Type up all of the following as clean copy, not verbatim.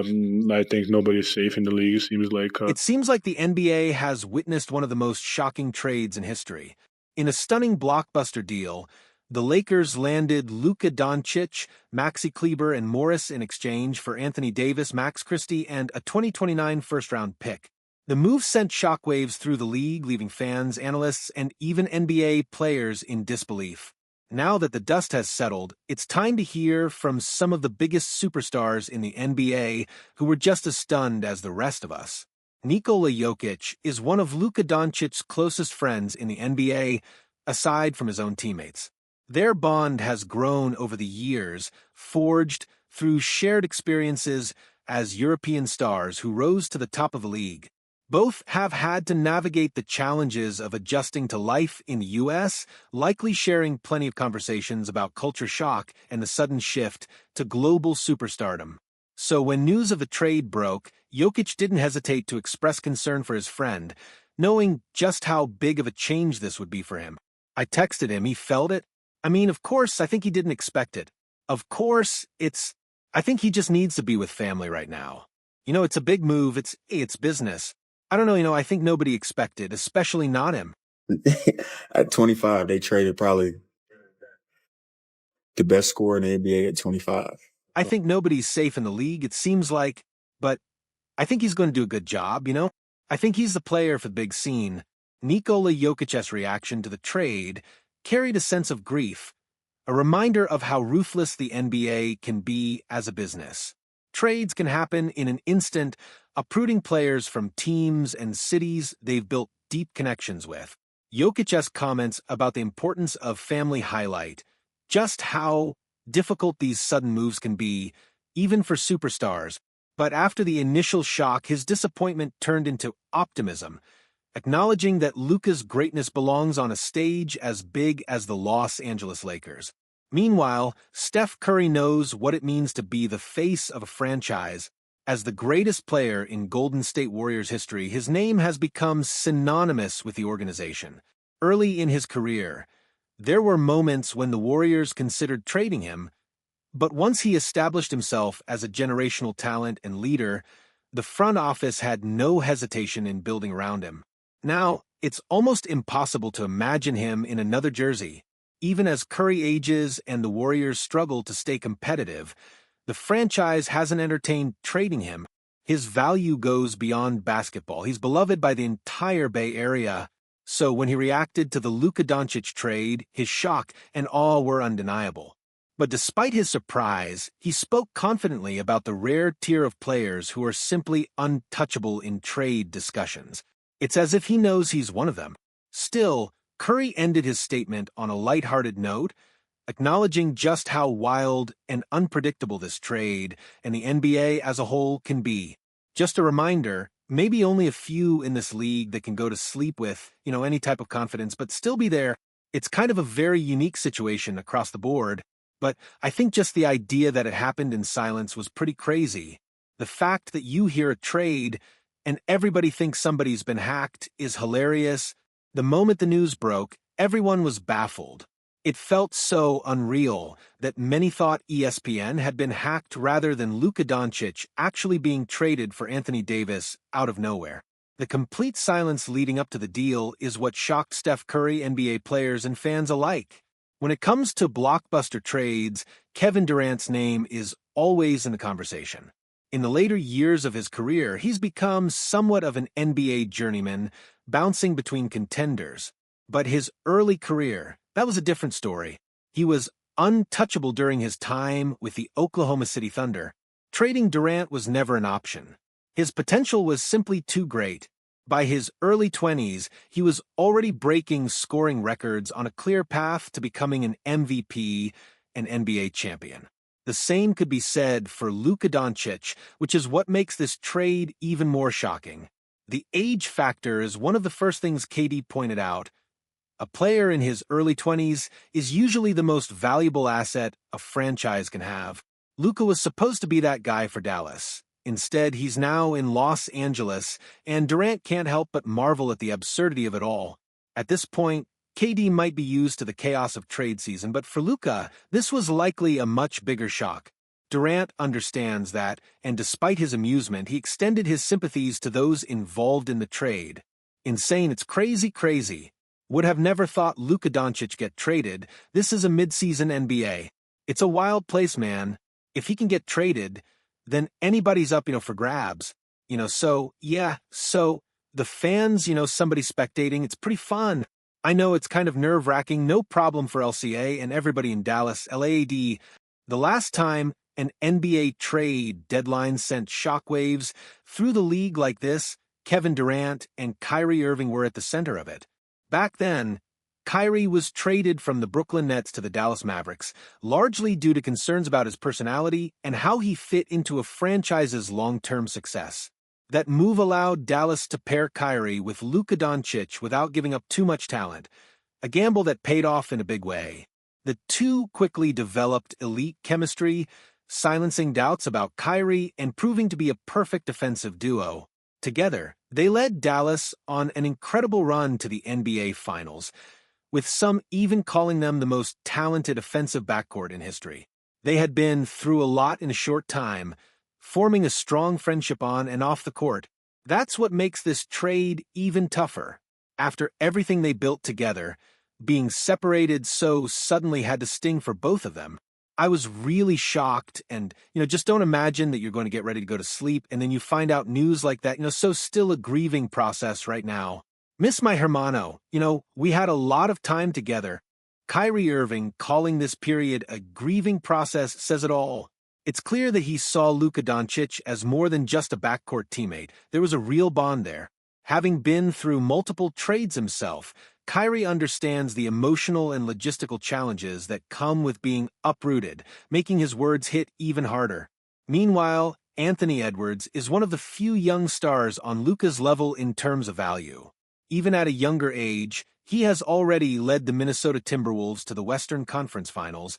I think nobody's safe in the league. It seems like It seems like the NBA has witnessed one of the most shocking trades in history. In a stunning blockbuster deal, the Lakers landed Luka Dončić, Maxi Kleber, and Morris in exchange for Anthony Davis, Max Christie, and a 2029 first-round pick. The move sent shockwaves through the league, leaving fans, analysts, and even NBA players in disbelief. Now that the dust has settled, it's time to hear from some of the biggest superstars in the NBA who were just as stunned as the rest of us. Nikola Jokić is one of Luka Dončic's closest friends in the NBA, aside from his own teammates. Their bond has grown over the years, forged through shared experiences as European stars who rose to the top of the league. Both have had to navigate the challenges of adjusting to life in the U.S., likely sharing plenty of conversations about culture shock and the sudden shift to global superstardom. So when news of the trade broke, Jokić didn't hesitate to express concern for his friend, knowing just how big of a change this would be for him. I texted him, he felt it. I mean, of course, I think he didn't expect it. Of course, I think he just needs to be with family right now. It's a big move, it's business. I don't know, I think nobody expected, especially not him. At 25, they traded probably the best scorer in the NBA at 25. I think nobody's safe in the league, it seems like, but I think he's going to do a good job, I think he's the player for the big scene. Nikola Jokic's reaction to the trade carried a sense of grief, a reminder of how ruthless the NBA can be as a business. Trades can happen in an instant, uprooting players from teams and cities they've built deep connections with. Jokic's comments about the importance of family highlight just how difficult these sudden moves can be, even for superstars. But after the initial shock, his disappointment turned into optimism, acknowledging that Luka's greatness belongs on a stage as big as the Los Angeles Lakers. Meanwhile, Steph Curry knows what it means to be the face of a franchise. As the greatest player in Golden State Warriors history, his name has become synonymous with the organization. Early in his career, there were moments when the Warriors considered trading him, but once he established himself as a generational talent and leader, the front office had no hesitation in building around him. Now, it's almost impossible to imagine him in another jersey. Even as Curry ages and the Warriors struggle to stay competitive, the franchise hasn't entertained trading him. His value goes beyond basketball. He's beloved by the entire Bay Area. So when he reacted to the Luka Dončić trade, his shock and awe were undeniable. But despite his surprise, he spoke confidently about the rare tier of players who are simply untouchable in trade discussions. It's as if he knows he's one of them. Still, Curry ended his statement on a lighthearted note, acknowledging just how wild and unpredictable this trade and the NBA as a whole can be. Just a reminder, maybe only a few in this league that can go to sleep with, any type of confidence, but still be there. It's kind of a very unique situation across the board, but I think just the idea that it happened in silence was pretty crazy. The fact that you hear a trade and everybody thinks somebody's been hacked is hilarious. The moment the news broke, everyone was baffled. It felt so unreal that many thought ESPN had been hacked rather than Luka Dončić actually being traded for Anthony Davis out of nowhere. The complete silence leading up to the deal is what shocked Steph Curry, NBA players, and fans alike. When it comes to blockbuster trades, Kevin Durant's name is always in the conversation. In the later years of his career, he's become somewhat of an NBA journeyman, bouncing between contenders. But his early career, that was a different story. He was untouchable during his time with the Oklahoma City Thunder. Trading Durant was never an option. His potential was simply too great. By his early 20s, he was already breaking scoring records on a clear path to becoming an MVP and NBA champion. The same could be said for Luka Dončić, which is what makes this trade even more shocking. The age factor is one of the first things KD pointed out. A player in his early 20s is usually the most valuable asset a franchise can have. Luka was supposed to be that guy for Dallas. Instead, he's now in Los Angeles, and Durant can't help but marvel at the absurdity of it all. At this point, KD might be used to the chaos of trade season, but for Luka, this was likely a much bigger shock. Durant understands that, and despite his amusement, he extended his sympathies to those involved in the trade. Insane, it's crazy. Would have never thought Luka Dončić get traded. This is a mid-season NBA. It's a wild place, man. If he can get traded, then anybody's up, for grabs. So the fans, somebody spectating, it's pretty fun. I know it's kind of nerve-wracking, no problem for LCA and everybody in Dallas, LAAD. The last time an NBA trade deadline sent shockwaves through the league like this, Kevin Durant and Kyrie Irving were at the center of it. Back then, Kyrie was traded from the Brooklyn Nets to the Dallas Mavericks, largely due to concerns about his personality and how he fit into a franchise's long-term success. That move allowed Dallas to pair Kyrie with Luka Dončić without giving up too much talent, a gamble that paid off in a big way. The two quickly developed elite chemistry, silencing doubts about Kyrie and proving to be a perfect defensive duo. Together, they led Dallas on an incredible run to the NBA Finals, with some even calling them the most talented offensive backcourt in history. They had been through a lot in a short time, forming a strong friendship on and off the court. That's what makes this trade even tougher. After everything they built together, being separated so suddenly had to sting for both of them. I was really shocked, and, just don't imagine that you're going to get ready to go to sleep, and then you find out news like that, so still a grieving process right now. Miss my hermano, we had a lot of time together. Kyrie Irving calling this period a grieving process says it all. It's clear that he saw Luka Dončić as more than just a backcourt teammate. There was a real bond there. Having been through multiple trades himself, Kyrie understands the emotional and logistical challenges that come with being uprooted, making his words hit even harder. Meanwhile, Anthony Edwards is one of the few young stars on Luka's level in terms of value. Even at a younger age, he has already led the Minnesota Timberwolves to the Western Conference Finals,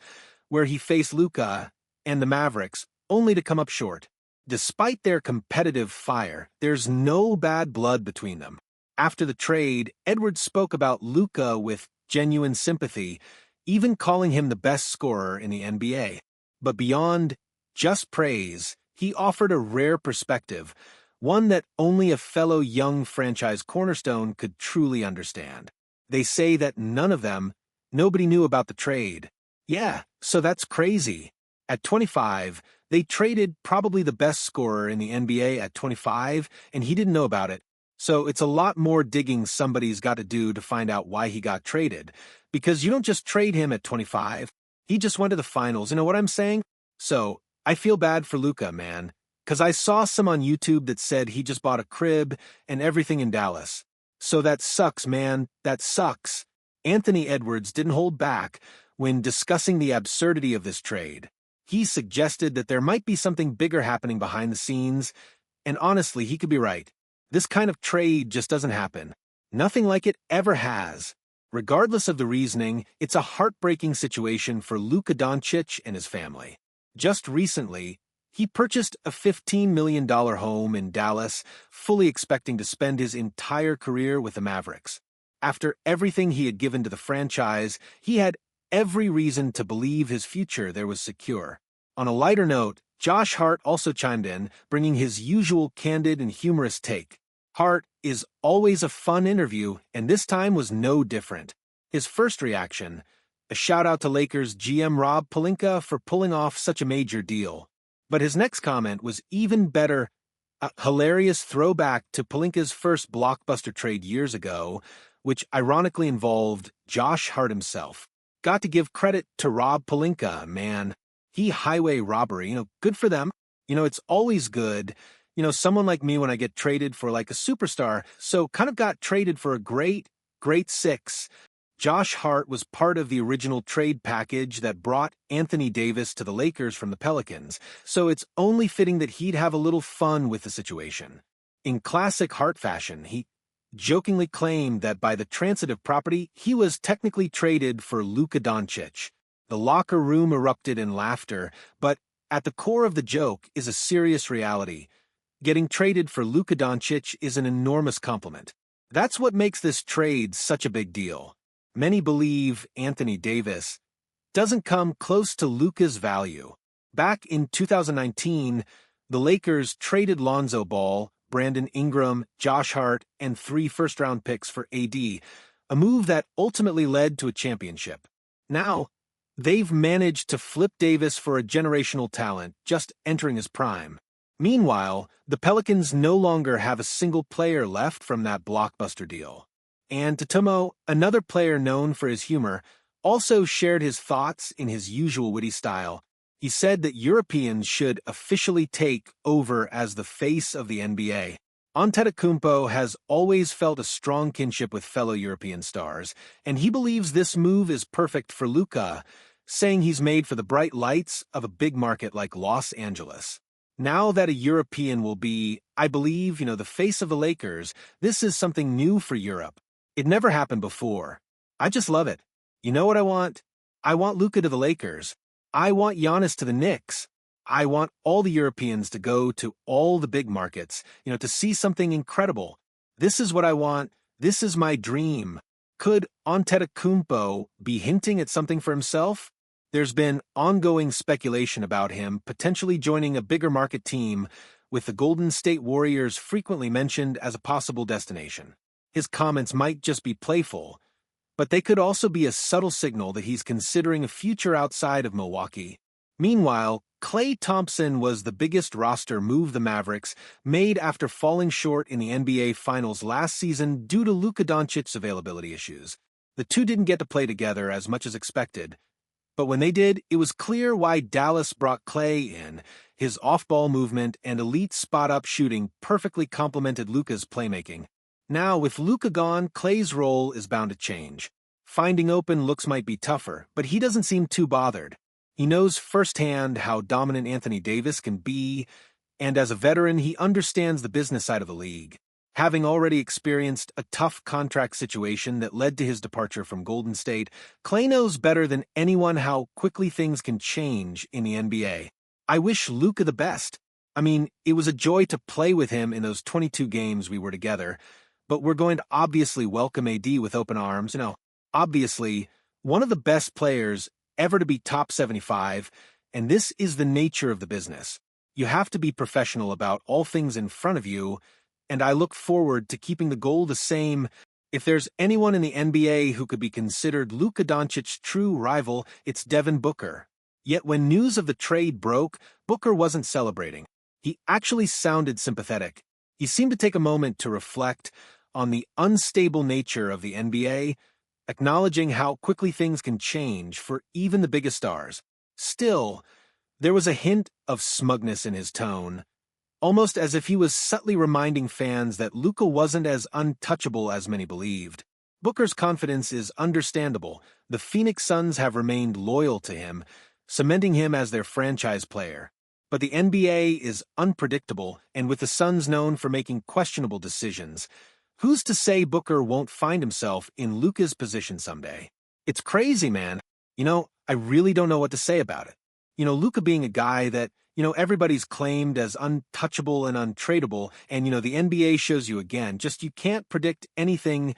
where he faced Luka and the Mavericks, only to come up short. Despite their competitive fire, there's no bad blood between them. After the trade, Edwards spoke about Luka with genuine sympathy, even calling him the best scorer in the NBA. But beyond just praise, he offered a rare perspective, one that only a fellow young franchise cornerstone could truly understand. They say that nobody knew about the trade. Yeah, so that's crazy. At 25, they traded probably the best scorer in the NBA at 25, and he didn't know about it. So it's a lot more digging somebody's got to do to find out why he got traded. Because you don't just trade him at 25. He just went to the finals, you know what I'm saying? So, I feel bad for Luka, man. Because I saw some on YouTube that said he just bought a crib and everything in Dallas. So that sucks, man. That sucks. Anthony Edwards didn't hold back when discussing the absurdity of this trade. He suggested that there might be something bigger happening behind the scenes, and honestly, he could be right. This kind of trade just doesn't happen. Nothing like it ever has. Regardless of the reasoning, it's a heartbreaking situation for Luka Dončić and his family. Just recently, he purchased a $15 million home in Dallas, fully expecting to spend his entire career with the Mavericks. After everything he had given to the franchise, he had every reason to believe his future there was secure. On a lighter note, Josh Hart also chimed in, bringing his usual candid and humorous take. Hart is always a fun interview, and this time was no different. His first reaction, a shout-out to Lakers GM Rob Pelinka for pulling off such a major deal. But his next comment was even better, a hilarious throwback to Pelinka's first blockbuster trade years ago, which ironically involved Josh Hart himself. Got to give credit to Rob Pelinka, man. He highway robbery, good for them. It's always good. Someone like me when I get traded for like a superstar, so kind of got traded for a great six. Josh Hart was part of the original trade package that brought Anthony Davis to the Lakers from the Pelicans, so it's only fitting that he'd have a little fun with the situation. In classic Hart fashion, he jokingly claimed that by the transitive property, he was technically traded for Luka Dončić. The locker room erupted in laughter, but at the core of the joke is a serious reality. Getting traded for Luka Dončić is an enormous compliment. That's what makes this trade such a big deal. Many believe Anthony Davis doesn't come close to Luka's value. Back in 2019, the Lakers traded Lonzo Ball, Brandon Ingram, Josh Hart, and 3 first-round picks for AD, a move that ultimately led to a championship. Now, they've managed to flip Davis for a generational talent just entering his prime. Meanwhile, the Pelicans no longer have a single player left from that blockbuster deal. And Tatumo, another player known for his humor, also shared his thoughts in his usual witty style. He said that Europeans should officially take over as the face of the NBA. Antetokounmpo has always felt a strong kinship with fellow European stars, and he believes this move is perfect for Luka, saying he's made for the bright lights of a big market like Los Angeles. Now that a European will be, I believe, the face of the Lakers, this is something new for Europe. It never happened before. I just love it. You know what I want? I want Luka to the Lakers. I want Giannis to the Knicks. I want all the Europeans to go to all the big markets, to see something incredible. This is what I want. This is my dream. Could Antetokounmpo be hinting at something for himself? There's been ongoing speculation about him potentially joining a bigger market team, with the Golden State Warriors frequently mentioned as a possible destination. His comments might just be playful, but they could also be a subtle signal that he's considering a future outside of Milwaukee. Meanwhile, Klay Thompson was the biggest roster move the Mavericks made after falling short in the NBA Finals last season due to Luka Dončić's availability issues. The two didn't get to play together as much as expected, but when they did, it was clear why Dallas brought Klay in. His off-ball movement and elite spot-up shooting perfectly complemented Luka's playmaking. Now, with Luka gone, Klay's role is bound to change. Finding open looks might be tougher, but he doesn't seem too bothered. He knows firsthand how dominant Anthony Davis can be, and as a veteran, he understands the business side of the league. Having already experienced a tough contract situation that led to his departure from Golden State, Klay knows better than anyone how quickly things can change in the NBA. I wish Luka the best. It was a joy to play with him in those 22 games we were together, but we're going to obviously welcome AD with open arms. Obviously, one of the best players ever to be top 75, and this is the nature of the business. You have to be professional about all things in front of you, and I look forward to keeping the goal the same. If there's anyone in the NBA who could be considered Luka Dončić's true rival, it's Devin Booker. Yet when news of the trade broke, Booker wasn't celebrating. He actually sounded sympathetic. He seemed to take a moment to reflect on the unstable nature of the NBA, acknowledging how quickly things can change for even the biggest stars. Still, there was a hint of smugness in his tone, almost as if he was subtly reminding fans that Luka wasn't as untouchable as many believed. Booker's confidence is understandable. The Phoenix Suns have remained loyal to him, cementing him as their franchise player. But the NBA is unpredictable, and with the Suns known for making questionable decisions, who's to say Booker won't find himself in Luka's position someday? It's crazy, man. I really don't know what to say about it. Luka being a guy that, everybody's claimed as untouchable and untradeable, and, the NBA shows you again, just you can't predict anything